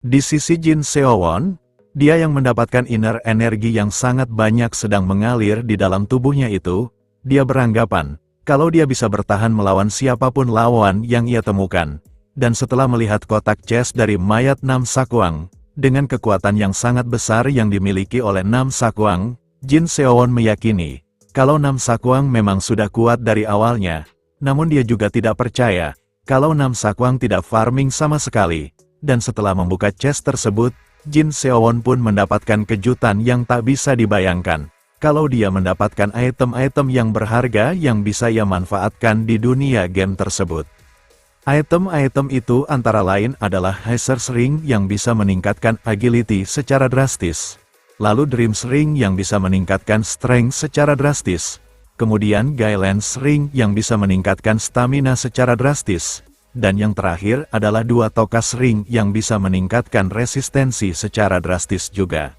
Di sisi Jin Seowon, dia yang mendapatkan inner energi yang sangat banyak sedang mengalir di dalam tubuhnya itu, dia beranggapan, kalau dia bisa bertahan melawan siapapun lawan yang ia temukan. Dan setelah melihat kotak chest dari mayat Nam Sakwang, dengan kekuatan yang sangat besar yang dimiliki oleh Nam Sakwang, Jin Seowon meyakini, kalau Nam Sakwang memang sudah kuat dari awalnya, namun dia juga tidak percaya, kalau Nam Sakwang tidak farming sama sekali. Dan setelah membuka chest tersebut, Jin Seowon pun mendapatkan kejutan yang tak bisa dibayangkan. Kalau dia mendapatkan item-item yang berharga yang bisa ia manfaatkan di dunia game tersebut. Item-item itu antara lain adalah Hazard's Ring yang bisa meningkatkan agility secara drastis. Lalu Dream's Ring yang bisa meningkatkan strength secara drastis. Kemudian Gailen's Ring yang bisa meningkatkan stamina secara drastis. Dan yang terakhir adalah 2 Tokas Ring yang bisa meningkatkan resistensi secara drastis juga.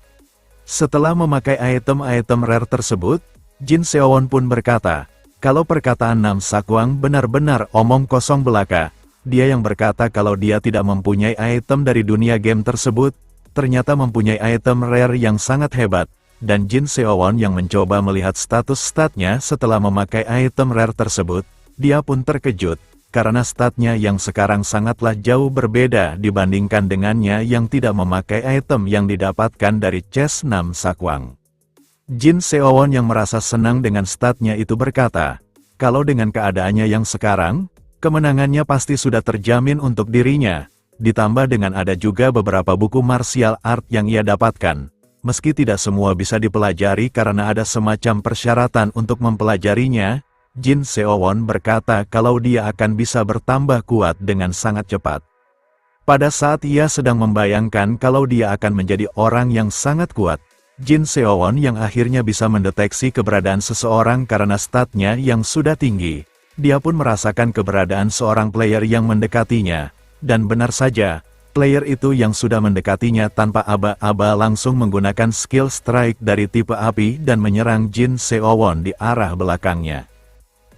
Setelah memakai item-item rare tersebut, Jin Seowon pun berkata, kalau perkataan Nam Sakwang benar-benar omong kosong belaka, dia yang berkata kalau dia tidak mempunyai item dari dunia game tersebut, ternyata mempunyai item rare yang sangat hebat, dan Jin Seowon yang mencoba melihat status statnya setelah memakai item rare tersebut, dia pun terkejut, karena statnya yang sekarang sangatlah jauh berbeda dibandingkan dengannya yang tidak memakai item yang didapatkan dari chest Nam Sakwang. Jin Seowon yang merasa senang dengan statnya itu berkata, kalau dengan keadaannya yang sekarang, kemenangannya pasti sudah terjamin untuk dirinya, ditambah dengan ada juga beberapa buku martial art yang ia dapatkan. Meski tidak semua bisa dipelajari karena ada semacam persyaratan untuk mempelajarinya, Jin Seowon berkata kalau dia akan bisa bertambah kuat dengan sangat cepat. Pada saat ia sedang membayangkan kalau dia akan menjadi orang yang sangat kuat, Jin Seowon yang akhirnya bisa mendeteksi keberadaan seseorang karena statnya yang sudah tinggi. Dia pun merasakan keberadaan seorang player yang mendekatinya, dan benar saja, player itu yang sudah mendekatinya tanpa aba-aba langsung menggunakan skill strike dari tipe api dan menyerang Jin Seowon di arah belakangnya.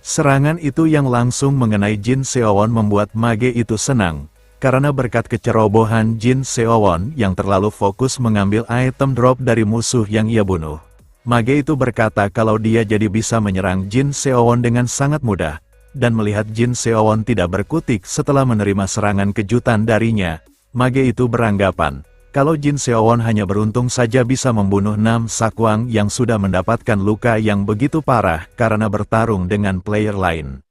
Serangan itu yang langsung mengenai Jin Seowon membuat mage itu senang, karena berkat kecerobohan Jin Seowon yang terlalu fokus mengambil item drop dari musuh yang ia bunuh. Mage itu berkata kalau dia jadi bisa menyerang Jin Seowon dengan sangat mudah, dan melihat Jin Seowon tidak berkutik setelah menerima serangan kejutan darinya, mage itu beranggapan, kalau Jin Seowon hanya beruntung saja bisa membunuh Nam Sakwang yang sudah mendapatkan luka yang begitu parah karena bertarung dengan player lain.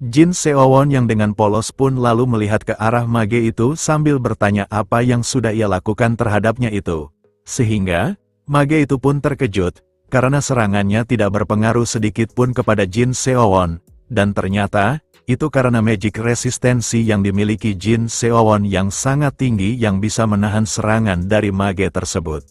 Jin Seowon yang dengan polos pun lalu melihat ke arah mage itu sambil bertanya apa yang sudah ia lakukan terhadapnya itu. Sehingga, mage itu pun terkejut, karena serangannya tidak berpengaruh sedikit pun kepada Jin Seowon, dan ternyata, itu karena magic resistensi yang dimiliki Jin Seowon yang sangat tinggi yang bisa menahan serangan dari mage tersebut.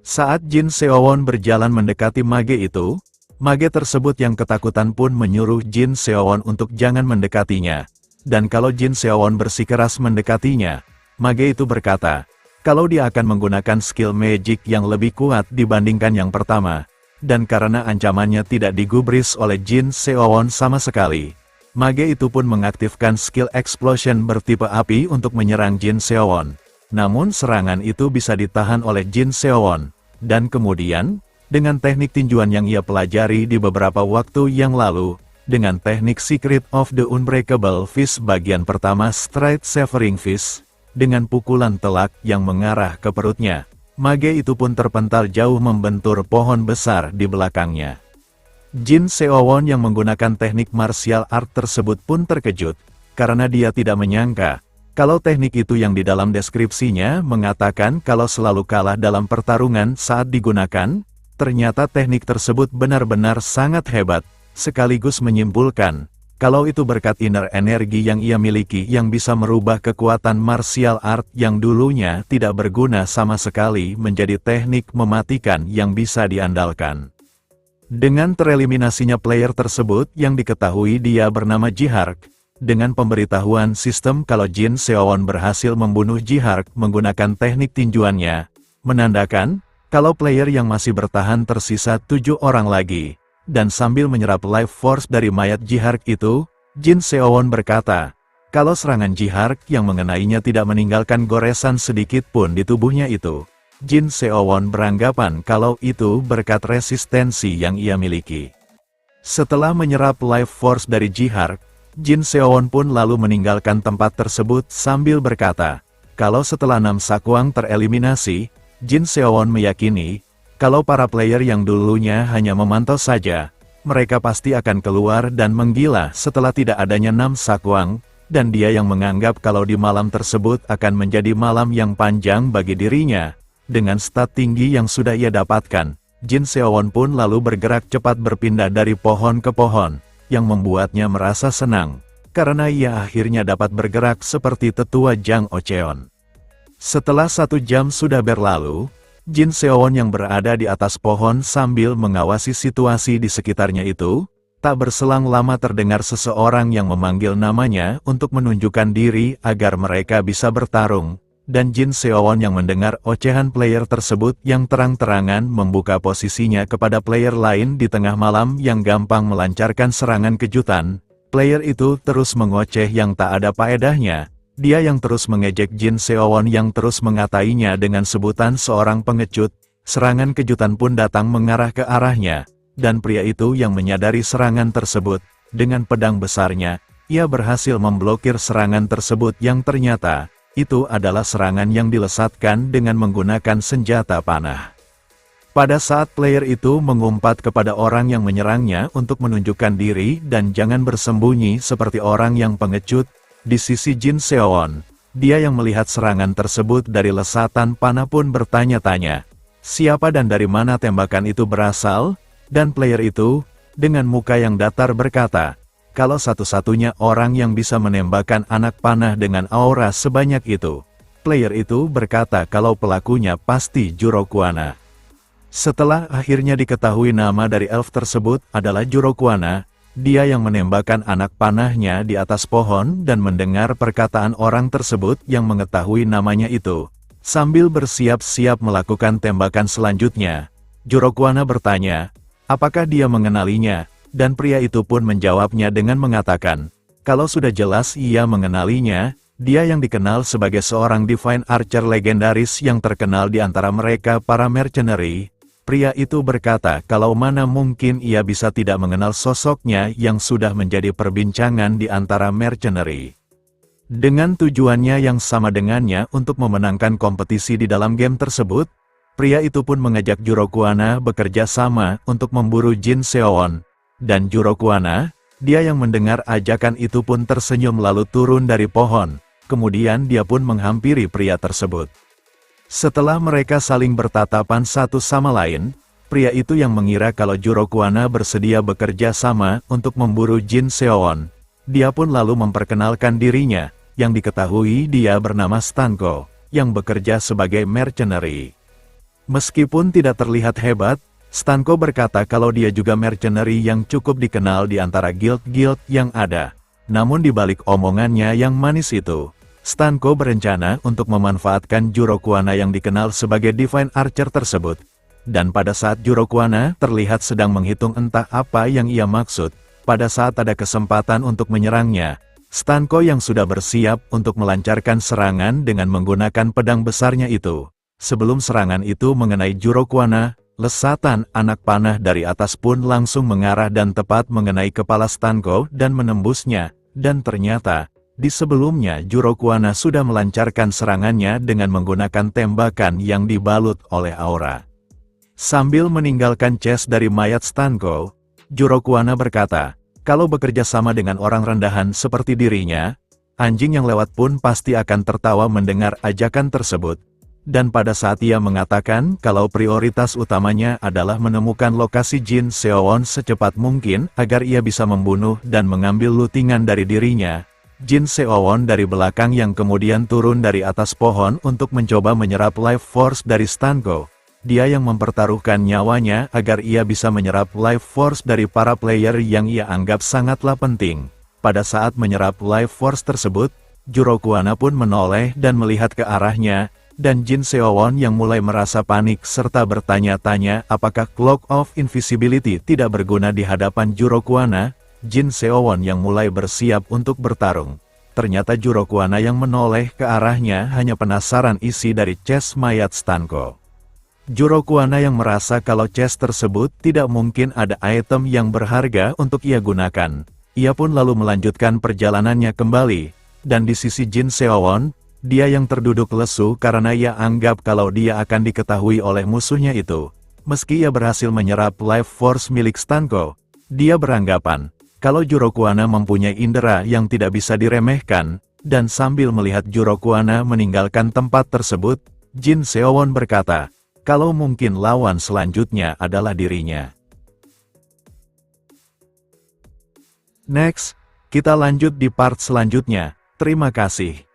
Saat Jin Seowon berjalan mendekati mage itu, mage tersebut yang ketakutan pun menyuruh Jin Seowon untuk jangan mendekatinya. Dan kalau Jin Seowon bersikeras mendekatinya, mage itu berkata, kalau dia akan menggunakan skill magic yang lebih kuat dibandingkan yang pertama, dan karena ancamannya tidak digubris oleh Jin Seowon sama sekali, mage itu pun mengaktifkan skill explosion bertipe api untuk menyerang Jin Seowon. Namun serangan itu bisa ditahan oleh Jin Seowon, dan kemudian, dengan teknik tinjuan yang ia pelajari di beberapa waktu yang lalu, dengan teknik Secret of the Unbreakable Fist bagian pertama Straight Severing Fist, dengan pukulan telak yang mengarah ke perutnya, mage itu pun terpental jauh membentur pohon besar di belakangnya. Jin Seowon yang menggunakan teknik martial art tersebut pun terkejut, karena dia tidak menyangka, kalau teknik itu yang di dalam deskripsinya mengatakan kalau selalu kalah dalam pertarungan saat digunakan, ternyata teknik tersebut benar-benar sangat hebat, sekaligus menyimpulkan, kalau itu berkat inner energi yang ia miliki yang bisa merubah kekuatan martial art yang dulunya tidak berguna sama sekali menjadi teknik mematikan yang bisa diandalkan. Dengan tereliminasinya player tersebut yang diketahui dia bernama Jihark, dengan pemberitahuan sistem kalau Jin Seowon berhasil membunuh Jihark menggunakan teknik tinjuannya, menandakan, kalau player yang masih bertahan tersisa 7 orang lagi, dan sambil menyerap life force dari mayat Jihark itu, Jin Seowon berkata, Kalau serangan Jihark yang mengenainya tidak meninggalkan goresan sedikit pun di tubuhnya itu, Jin Seowon beranggapan kalau itu berkat resistensi yang ia miliki. Setelah menyerap life force dari Jihark, Jin Seowon pun lalu meninggalkan tempat tersebut sambil berkata, kalau setelah 6 sakwang tereliminasi, Jin Seowon meyakini, kalau para player yang dulunya hanya memantau saja, mereka pasti akan keluar dan menggila setelah tidak adanya 6 sakwang, dan dia yang menganggap kalau di malam tersebut akan menjadi malam yang panjang bagi dirinya. Dengan stat tinggi yang sudah ia dapatkan, Jin Seowon pun lalu bergerak cepat berpindah dari pohon ke pohon, yang membuatnya merasa senang, karena ia akhirnya dapat bergerak seperti tetua Jang Ocheon. Setelah 1 jam sudah berlalu, Jin Seowon yang berada di atas pohon sambil mengawasi situasi di sekitarnya itu, tak berselang lama terdengar seseorang yang memanggil namanya untuk menunjukkan diri agar mereka bisa bertarung, dan Jin Seowon yang mendengar ocehan player tersebut yang terang-terangan membuka posisinya kepada player lain di tengah malam yang gampang melancarkan serangan kejutan. Player itu terus mengoceh yang tak ada faedahnya, dia yang terus mengejek Jin Seowon yang terus mengatainya dengan sebutan seorang pengecut. Serangan kejutan pun datang mengarah ke arahnya. Dan pria itu yang menyadari serangan tersebut, dengan pedang besarnya, ia berhasil memblokir serangan tersebut yang ternyata, itu adalah serangan yang dilesatkan dengan menggunakan senjata panah. Pada saat player itu mengumpat kepada orang yang menyerangnya untuk menunjukkan diri dan jangan bersembunyi seperti orang yang pengecut, di sisi Jin Seowon, dia yang melihat serangan tersebut dari lesatan panah pun bertanya-tanya, siapa dan dari mana tembakan itu berasal? Dan player itu, dengan muka yang datar berkata, kalau satu-satunya orang yang bisa menembakkan anak panah dengan aura sebanyak itu. Player itu berkata kalau pelakunya pasti Juro Kuana. Setelah akhirnya diketahui nama dari elf tersebut adalah Juro Kuana, dia yang menembakkan anak panahnya di atas pohon dan mendengar perkataan orang tersebut yang mengetahui namanya itu. Sambil bersiap-siap melakukan tembakan selanjutnya, Juro Kuana bertanya, apakah dia mengenalinya, dan pria itu pun menjawabnya dengan mengatakan, kalau sudah jelas ia mengenalinya, dia yang dikenal sebagai seorang Divine Archer legendaris yang terkenal di antara mereka para mercenary. Pria itu berkata kalau mana mungkin ia bisa tidak mengenal sosoknya yang sudah menjadi perbincangan di antara mercenary. Dengan tujuannya yang sama dengannya untuk memenangkan kompetisi di dalam game tersebut, pria itu pun mengajak Juro Kuana bekerja sama untuk memburu Jin Seowon. Dan Juro Kuana, dia yang mendengar ajakan itu pun tersenyum lalu turun dari pohon. Kemudian dia pun menghampiri pria tersebut. Setelah mereka saling bertatapan satu sama lain, pria itu yang mengira kalau Juro Kuana bersedia bekerja sama untuk memburu Jin Seowon. Dia pun lalu memperkenalkan dirinya, yang diketahui dia bernama Stanko, yang bekerja sebagai mercenary. Meskipun tidak terlihat hebat, Stanko berkata kalau dia juga mercenary yang cukup dikenal di antara guild-guild yang ada. Namun di balik omongannya yang manis itu, Stanko berencana untuk memanfaatkan Juro Kuana yang dikenal sebagai Divine Archer tersebut. Dan pada saat Juro Kuana terlihat sedang menghitung entah apa yang ia maksud, pada saat ada kesempatan untuk menyerangnya, Stanko yang sudah bersiap untuk melancarkan serangan dengan menggunakan pedang besarnya itu. Sebelum serangan itu mengenai Juro Kuana, lesatan anak panah dari atas pun langsung mengarah dan tepat mengenai kepala Stanko dan menembusnya, dan ternyata, di sebelumnya Juro Kuana sudah melancarkan serangannya dengan menggunakan tembakan yang dibalut oleh aura. Sambil meninggalkan chest dari mayat Stanko, Juro Kuana berkata, kalau bekerja sama dengan orang rendahan seperti dirinya, anjing yang lewat pun pasti akan tertawa mendengar ajakan tersebut. Dan pada saat ia mengatakan kalau prioritas utamanya adalah menemukan lokasi Jin Seowon secepat mungkin agar ia bisa membunuh dan mengambil lutingan dari dirinya, Jin Seowon dari belakang yang kemudian turun dari atas pohon untuk mencoba menyerap life force dari Stanko. Dia yang mempertaruhkan nyawanya agar ia bisa menyerap life force dari para player yang ia anggap sangatlah penting. Pada saat menyerap life force tersebut, Juro Kuana pun menoleh dan melihat ke arahnya, dan Jin Seowon yang mulai merasa panik serta bertanya-tanya apakah Cloak of Invisibility tidak berguna di hadapan Juro Kuana. Jin Seowon yang mulai bersiap untuk bertarung. ternyata Juro Kuana yang menoleh ke arahnya hanya penasaran isi dari chest mayat Stanko. Juro Kuana yang merasa kalau chest tersebut tidak mungkin ada item yang berharga untuk ia gunakan. Ia pun lalu melanjutkan perjalanannya kembali, dan di sisi Jin Seowon, dia yang terduduk lesu karena ia anggap kalau dia akan diketahui oleh musuhnya itu. Meski ia berhasil menyerap life force milik Stanko, dia beranggapan kalau Juro Kuana mempunyai indera yang tidak bisa diremehkan, dan sambil melihat Juro Kuana meninggalkan tempat tersebut, Jin Seowon berkata, kalau mungkin lawan selanjutnya adalah dirinya. Next, kita lanjut di part selanjutnya. Terima kasih.